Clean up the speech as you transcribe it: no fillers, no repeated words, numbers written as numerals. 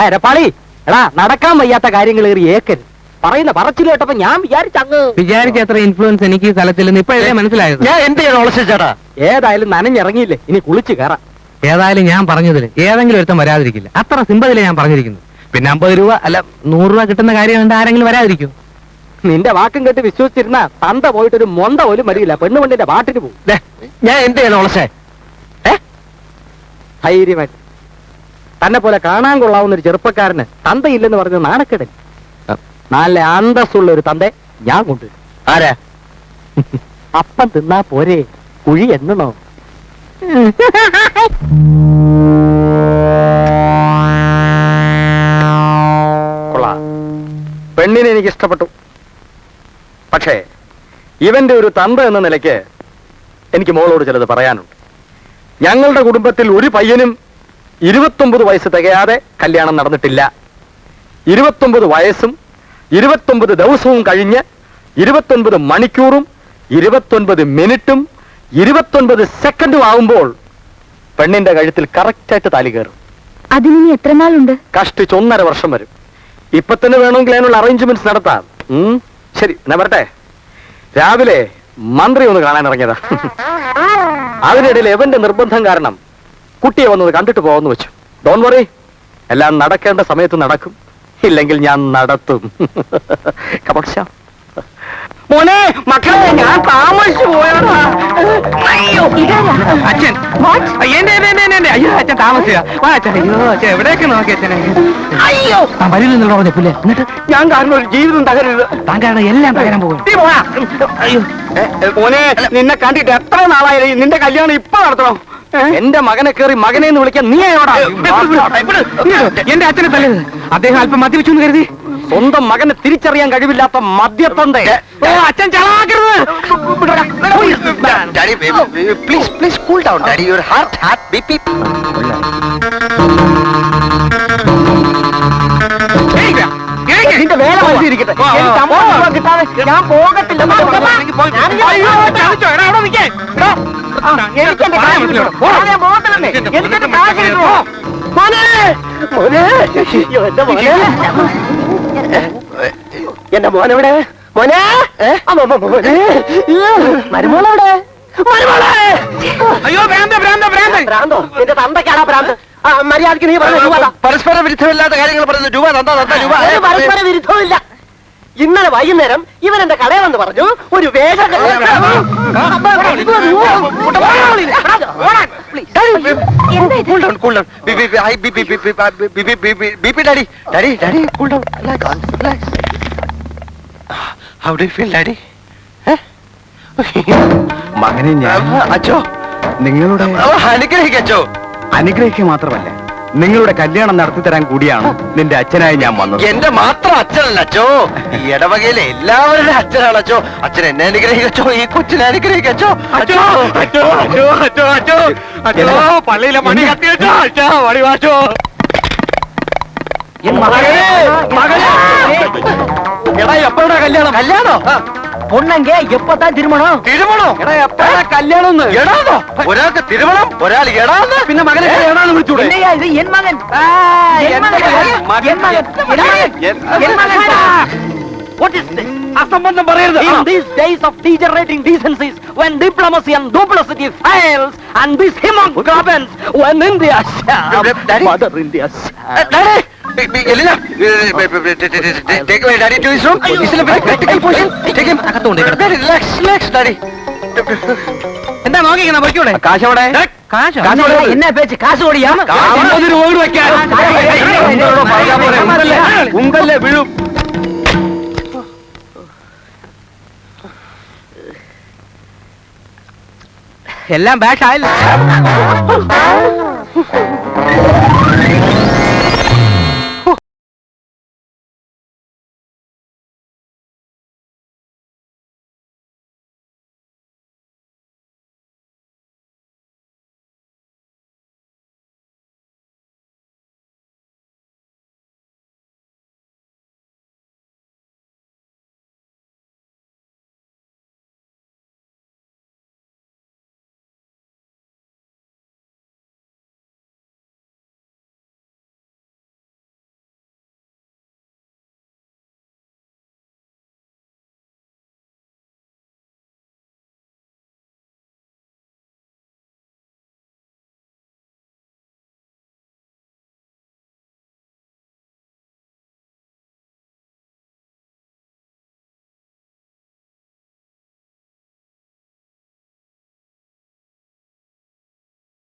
എടപ്പാളി, എടാ നടക്കാൻ വയ്യാത്ത കാര്യങ്ങൾ ഏറി ഏക്കരുത്. പറയുന്ന പറച്ചിൽ കേട്ടപ്പോ ഞാൻ വിചാരിച്ച അത്ര ഇൻഫ്ലുവൻസ് എനിക്ക് ഈ സ്ഥലത്തിൽ ഇപ്പോഴേ മനസ്സിലായത്. ഞാൻ എന്ത് ചെയ്യണം ഒളച്ചേട്ടാ? ഏതായാലും നനഞ്ഞിറങ്ങിയില്ലേ, ഇനി കുളിച്ചു കയറാം. ഏതായാലും ഞാൻ പറഞ്ഞതിൽ ഏതെങ്കിലും ഒരുത്തം വരാതിരിക്കില്ല. അത്ര സിമ്പിളിലെ ഞാൻ പറഞ്ഞിരിക്കുന്നു. പിന്നെ 50 രൂപ അല്ല 100 രൂപ കിട്ടുന്ന കാര്യം കണ്ട് ആരെങ്കിലും വരാതിരിക്കും? നിന്റെ വാക്കും കേട്ട് വിശ്വസിച്ചിരുന്ന തന്ത പോയിട്ടൊരു മൊന്ത പോലും വരില്ല. പെണ്ണുകൊണ്ടിന്റെ പാട്ടിന് പോകും. ഞാൻ എന്ത് ചെയ്യണം ഒളച്ചേ? ധൈര്യമായിട്ട് തന്നെ പോലെ കാണാൻ കൊള്ളാവുന്ന ഒരു ചെറുപ്പക്കാരന് തന്തയില്ലെന്ന് പറഞ്ഞ നാണക്കേടൻ. നല്ല അന്തസ്സുള്ള ഒരു തന്തെ ഞാൻ കൊണ്ടുവരും. ആരാ? അപ്പം തിന്നാ പോരെ, കുഴി എന്നണോ? കൊള്ളാം, പെണ്ണിനെ എനിക്ക് ഇഷ്ടപ്പെട്ടു. പക്ഷേ ഇവന്റെ ഒരു തന്ത എന്ന നിലയ്ക്ക് എനിക്ക് മോളോട് ചിലത് പറയാനുണ്ട്. ഞങ്ങളുടെ കുടുംബത്തിൽ ഒരു പയ്യനും 29 വയസ്സ് തികയാതെ കല്യാണം നടന്നിട്ടില്ല. 29 വയസ്സും 29 ദിവസവും കഴിഞ്ഞ് 29 മണിക്കൂറും 29 മിനിറ്റും 29 സെക്കൻഡും ആവുമ്പോൾ പെണ്ണിന്റെ കഴുത്തിൽ കറക്റ്റായിട്ട് താലി കയറും. അതിന് എത്ര നാളുണ്ട്? കഷ്ടിച്ച് 1.5 വർഷം വരും. ഇപ്പൊ തന്നെ വേണമെങ്കിൽ അതിനുള്ള അറേഞ്ച്മെന്റ്സ് നടത്താം. ശരി, എന്നാ വരട്ടെ. രാവിലെ മന്ത്രി ഒന്ന് കാണാൻ ഇറങ്ങിയതാ. അതിനിടയിൽ എവന്റെ നിർബന്ധം കാരണം കുട്ടിയെ വന്നത് കണ്ടിട്ട് പോകാന്ന് വെച്ചു. ഡോൺ വറി, എല്ലാം നടക്കേണ്ട സമയത്ത് നടക്കും, ഇല്ലെങ്കിൽ ഞാൻ നടത്തും. മോനെ, മക്കളെ, ഞാൻ താമസിച്ചു പോയതാ. അച്ഛൻ അച്ഛൻ താമസിച്ച എവിടെയൊക്കെ നോക്കി അച്ഛനെ. അയ്യോ, വരില്ലെന്നുള്ള പറഞ്ഞ പുല്ലേ. എന്നിട്ട് ഞാൻ കാരണം ഒരു ജീവിതം തകരരുത്. താൻ കാരണം എല്ലാം തകരാൻ പോകും. അയ്യോ മോനെ, നിന്നെ കണ്ടിട്ട് എത്ര നാളായി? നിന്റെ കല്യാണം ഇപ്പൊ നടത്തണം. എന്റെ മകനെ കയറി മകനെ എന്ന് വിളിക്കാൻ നീ എവിടാ? എന്റെ അച്ഛനെ തല്ലരുത്. അദ്ദേഹം അല്പം മദ്യപിച്ചു എന്ന് കരുതി സ്വന്തം മകനെ തിരിച്ചറിയാൻ കഴിവില്ലാത്ത മദ്യത്തന്റെ അച്ഛൻ ചളാക്കരുത്. Please cool down daddy. Your heartbeat. നിന്റെ വേല വഴിയിരിക്കട്ടെ. കിട്ടാതെ ഞാൻ പോകത്തില്ല. എന്റെ മോനെവിടെ? മോനെ, മരുമോളെവിടെ? അയ്യോ ഭ്രാന്തോ? നിന്റെ തന്തയ്ക്കാണോ ഭ്രാന്ത്? മര്യാദക്ക് നീ പറഞ്ഞു. പരസ്പര വിരുദ്ധമില്ലാത്ത കാര്യങ്ങൾ പറയുന്നു. രൂപ രൂപ. പരസ്പര വിരുദ്ധമില്ല. ഇന്നലെ വൈകുന്നേരം ഇവൻ എന്റെ കടയിൽ വന്ന് പറഞ്ഞു ഒരു വേഗം മകനെ ഞാൻ അച്ചോ നിങ്ങളുടെ അനുഗ്രഹിക്കച്ചോ. അനുഗ്രഹിക്കുക മാത്രമല്ല, നിങ്ങളുടെ കല്യാണം നടത്തി തരാൻ കൂടിയാണ് നിന്റെ അച്ഛനായി ഞാൻ വന്നത്. എന്റെ മാത്രം അച്ഛനല്ല അച്ചോ, ഈ ഇടവകയിലെ എല്ലാവരുടെ അച്ഛനാണ് അച്ചോ. അച്ഛൻ എന്നെ അനുഗ്രഹിക്കച്ചോ, ഈ കൊച്ചിനെ അനുഗ്രഹിക്കച്ചോ. പള്ളിയിലെ മണി കത്തി വെച്ചോ. അച്ഛാ വടി വാച്ചോ. എടാ എപ്പോഴാ കല്യാണോ? പൊണ്ണങ്ക എപ്പത്താ തിരുമണം? എടാ എപ്പോഴാ കല്യാണം? എടാന്നോ? ഒരാൾക്ക് തിരുമണം, ഒരാൾ എടാന്ന്, പിന്നെ മകനെ എടാന്ന് വിളിച്ചൂടെ? അസംബന്ധം പറയരുത്. In these days of degenerating decencies, when diplomacy and duplicity fails, and this hemoglobins, when India shall, Mother India shall. Daddy, Elena, take away Daddy to his room. He's in a very critical position. Take him. Daddy, relax, Daddy. എന്താ നോക്കിക്കണ പൊയ്ക്കൂടെ? കാശോടെ? എന്നാ പേച്ച്? കാശ് ഓടിയാ ഉങ്കല്ലേ വീഴും. എല്ലാം bash ആയില്ല.